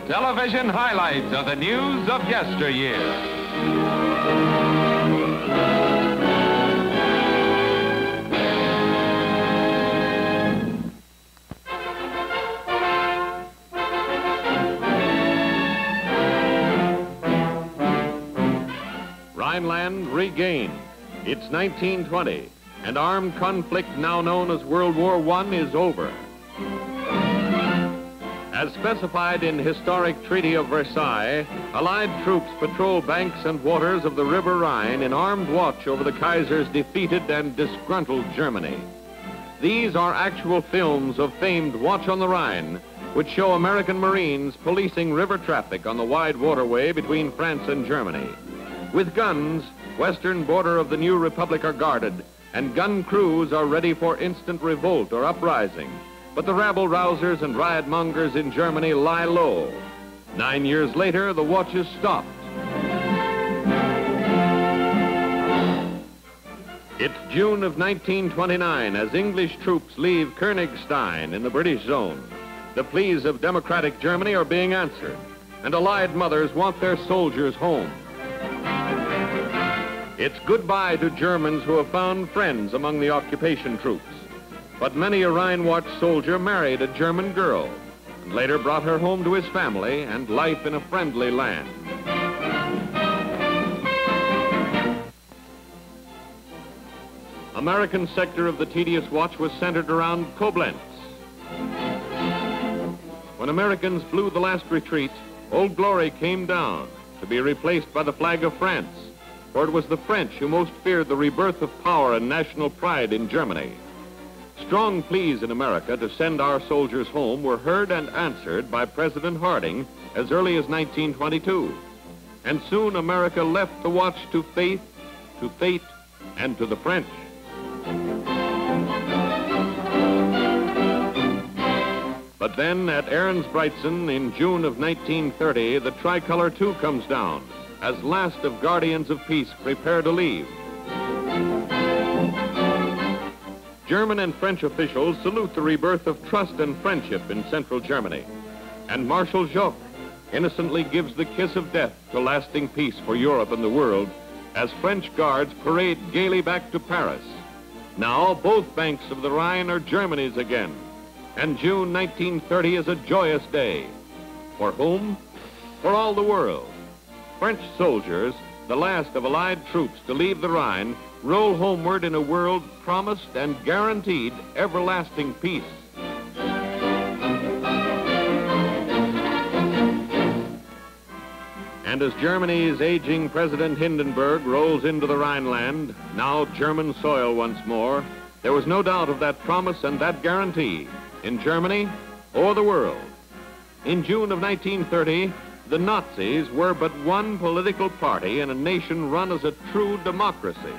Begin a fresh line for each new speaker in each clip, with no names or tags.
television highlights of the news of yesteryear. Rhineland regained. It's 1920, and armed conflict now known as World War I is over. As specified in historic Treaty of Versailles, Allied troops patrol banks and waters of the River Rhine in armed watch over the Kaiser's defeated and disgruntled Germany. These are actual films of famed Watch on the Rhine, which show American Marines policing river traffic on the wide waterway between France and Germany. With guns, western border of the new republic are guarded, and gun crews are ready for instant revolt or uprising. But the rabble-rousers and riot-mongers in Germany lie low. 9 years later, the watch is stopped. It's June of 1929 as English troops leave Königstein in the British zone. The pleas of democratic Germany are being answered, and Allied mothers want their soldiers home. It's goodbye to Germans who have found friends among the occupation troops. But many a Rhine Watch soldier married a German girl and later brought her home to his family and life in a friendly land. American sector of the tedious watch was centered around Koblenz. When Americans blew the last retreat, Old Glory came down to be replaced by the flag of France, for it was the French who most feared the rebirth of power and national pride in Germany. Strong pleas in America to send our soldiers home were heard and answered by President Harding as early as 1922. And soon America left the watch to faith, to fate, and to the French. But then at Ahrensbreitsen in June of 1930, the tricolor too comes down, as last of guardians of peace prepare to leave. German and French officials salute the rebirth of trust and friendship in central Germany. And Marshal Joffre innocently gives the kiss of death to lasting peace for Europe and the world as French guards parade gaily back to Paris. Now both banks of the Rhine are Germany's again, and June 1930 is a joyous day. For whom? For all the world. French soldiers, the last of Allied troops to leave the Rhine, roll homeward in a world promised and guaranteed everlasting peace. And as Germany's aging President Hindenburg rolls into the Rhineland, now German soil once more, there was no doubt of that promise and that guarantee in Germany or the world. In June of 1930, the Nazis were but one political party in a nation run as a true democracy.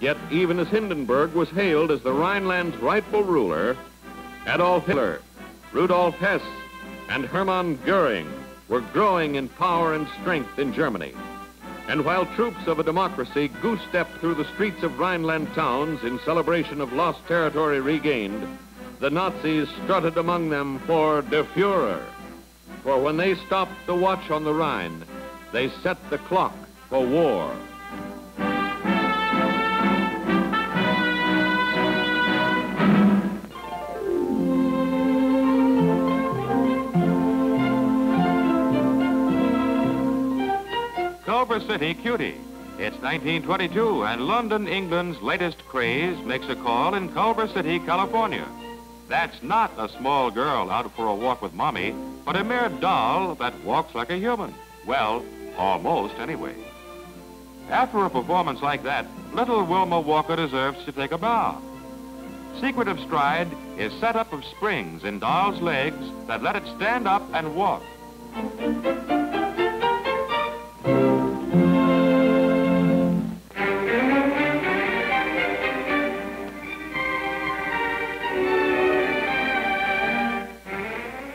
Yet even as Hindenburg was hailed as the Rhineland's rightful ruler, Adolf Hitler, Rudolf Hess, and Hermann Goering were growing in power and strength in Germany. And while troops of a democracy goose-stepped through the streets of Rhineland towns in celebration of lost territory regained, the Nazis strutted among them for Der Führer. For when they stopped the watch on the Rhine, they set the clock for war. Culver City Cutie. It's 1922, and London, England's latest craze makes a call in Culver City, California. That's not a small girl out for a walk with Mommy, but a mere doll that walks like a human. Well, almost anyway. After a performance like that, little Wilma Walker deserves to take a bow. Secret of Stride is set up of springs in doll's legs that let it stand up and walk.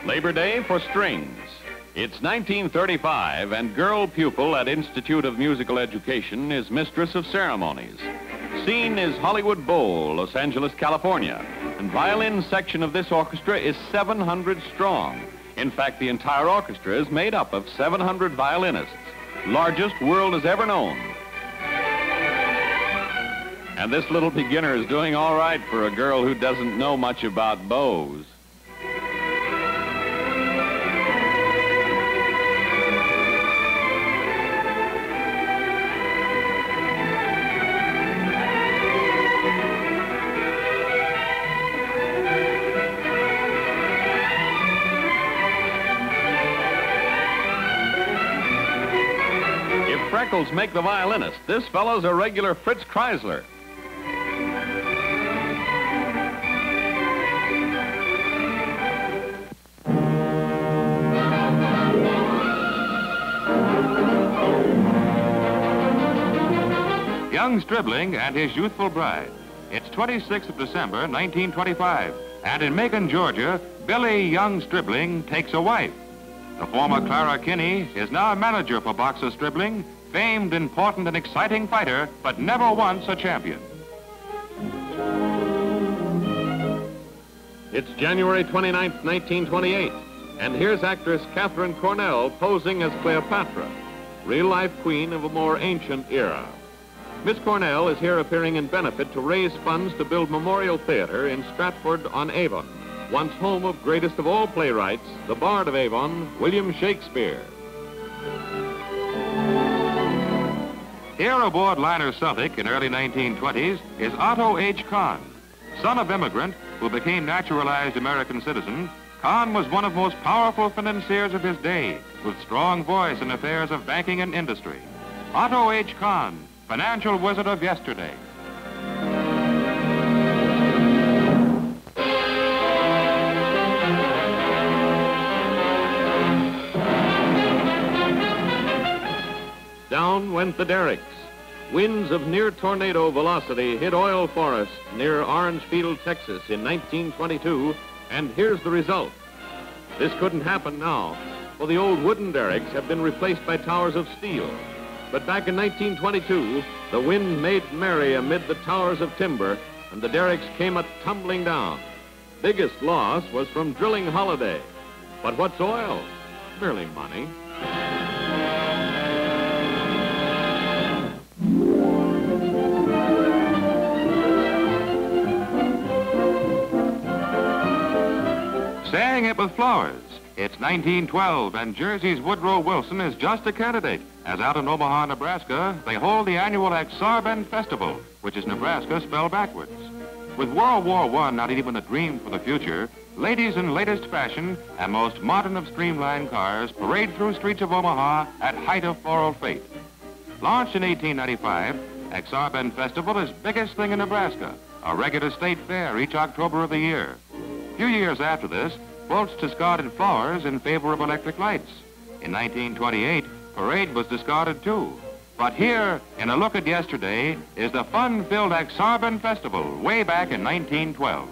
Labor Day for strings. It's 1935, and girl pupil at Institute of Musical Education is mistress of ceremonies. Scene is Hollywood Bowl, Los Angeles, California, and violin section of this orchestra is 700 strong. In In fact, the entire orchestra is made up of 700 violinists, largest world has ever known. And this little beginner is doing all right for a girl who doesn't know much about bows. Freckles make the violinist. This fellow's a regular Fritz Kreisler. Young Stribling and his youthful bride. It's 26th of December, 1925, and in Macon, Georgia, Billy Young Stribling takes a wife. The former Clara Kinney is now a manager for Boxer Stribling, famed, important, and exciting fighter, but never once a champion. It's January 29th, 1928, and here's actress Katharine Cornell posing as Cleopatra, real-life queen of a more ancient era. Miss Cornell is here appearing in benefit to raise funds to build Memorial Theater in Stratford-on-Avon, once home of greatest of all playwrights, the Bard of Avon, William Shakespeare. Here aboard liner Celtic in early 1920s is Otto H. Kahn. Son of immigrant who became naturalized American citizen, Kahn was one of the most powerful financiers of his day, with strong voice in affairs of banking and industry. Otto H. Kahn, financial wizard of yesterday. Down went the derricks. Winds of near tornado velocity hit oil forests near Orangefield, Texas in 1922, and here's the result. This couldn't happen now, for the old wooden derricks have been replaced by towers of steel. But back in 1922, the wind made merry amid the towers of timber, and the derricks came a-tumbling down. Biggest loss was from Drilling Holiday. But what's oil? Merely money. Saying it with flowers. It's 1912, and Jersey's Woodrow Wilson is just a candidate, as out in Omaha, Nebraska, they hold the annual Ak-Sar-Ben Festival, which is Nebraska spelled backwards. With World War I not even a dream for the future, ladies in latest fashion and most modern of streamlined cars parade through streets of Omaha at height of floral fate. Launched in 1895, Ak-Sar-Ben Festival is biggest thing in Nebraska, a regular state fair each October of the year. A few years after this, quotes discarded flowers in favor of electric lights. In 1928, parade was discarded too. But here, in a look at yesterday, is the fun-filled Ak-Sar-Ben Festival way back in 1912.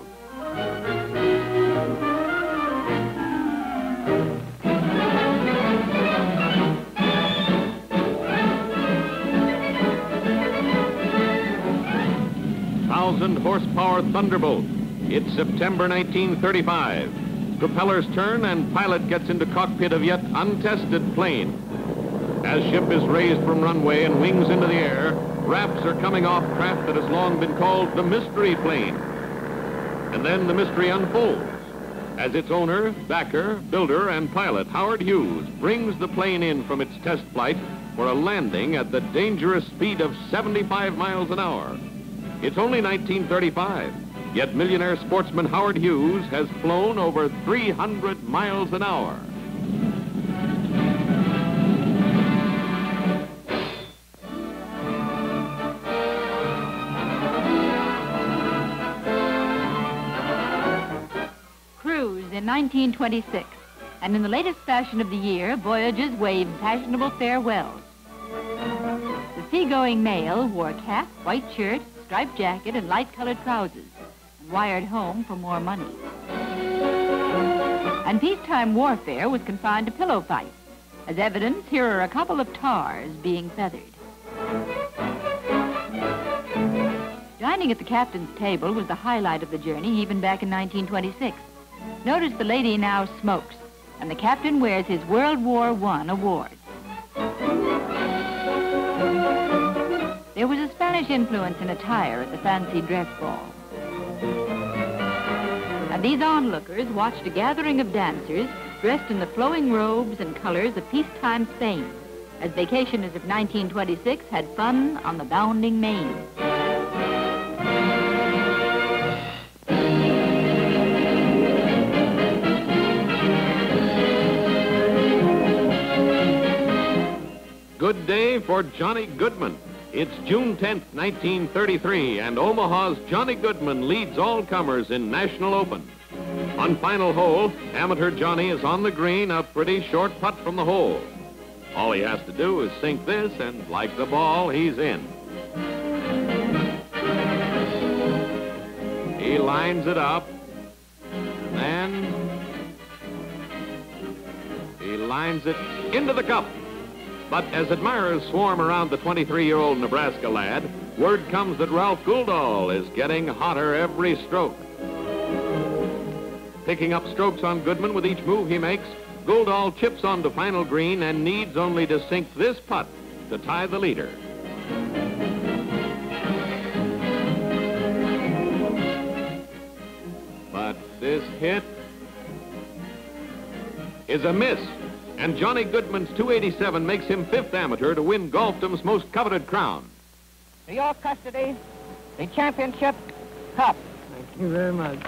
Horsepower Thunderbolt. It's September 1935. Propellers turn and pilot gets into cockpit of yet untested plane. As ship is raised from runway and wings into the air, wraps are coming off craft that has long been called the Mystery Plane. And then the mystery unfolds as its owner, backer, builder, and pilot, Howard Hughes, brings the plane in from its test flight for a landing at the dangerous speed of 75 miles an hour. It's only 1935, yet millionaire sportsman Howard Hughes has flown over 300 miles an hour.
Cruise in 1926, and in the latest fashion of the year, voyages wave fashionable farewells. The seagoing male wore cap, white shirt, striped jacket, and light-colored trousers, and wired home for more money. And peacetime warfare was confined to pillow fights. As evidence, here are a couple of tars being feathered. Dining at the captain's table was the highlight of the journey, even back in 1926. Notice the lady now smokes, and the captain wears his World War I award. There was a Spanish influence in attire at the fancy dress ball. And these onlookers watched a gathering of dancers dressed in the flowing robes and colors of peacetime Spain, as vacationers of 1926 had fun on the bounding Main.
Good day for Johnny Goodman. It's June 10th, 1933, and Omaha's Johnny Goodman leads all comers in National Open. On final hole, amateur Johnny is on the green, a pretty short putt from the hole. All he has to do is sink this, and like the ball, he's in. He lines it up, and he lines it into the cup. But as admirers swarm around the 23-year-old Nebraska lad, word comes that Ralph Guldahl is getting hotter every stroke. Picking up strokes on Goodman with each move he makes, Guldahl chips onto final green and needs only to sink this putt to tie the leader. But this hit is a miss. And Johnny Goodman's .287 makes him fifth amateur to win Golfdom's most coveted crown.
To your custody, the championship cup.
Thank you very much.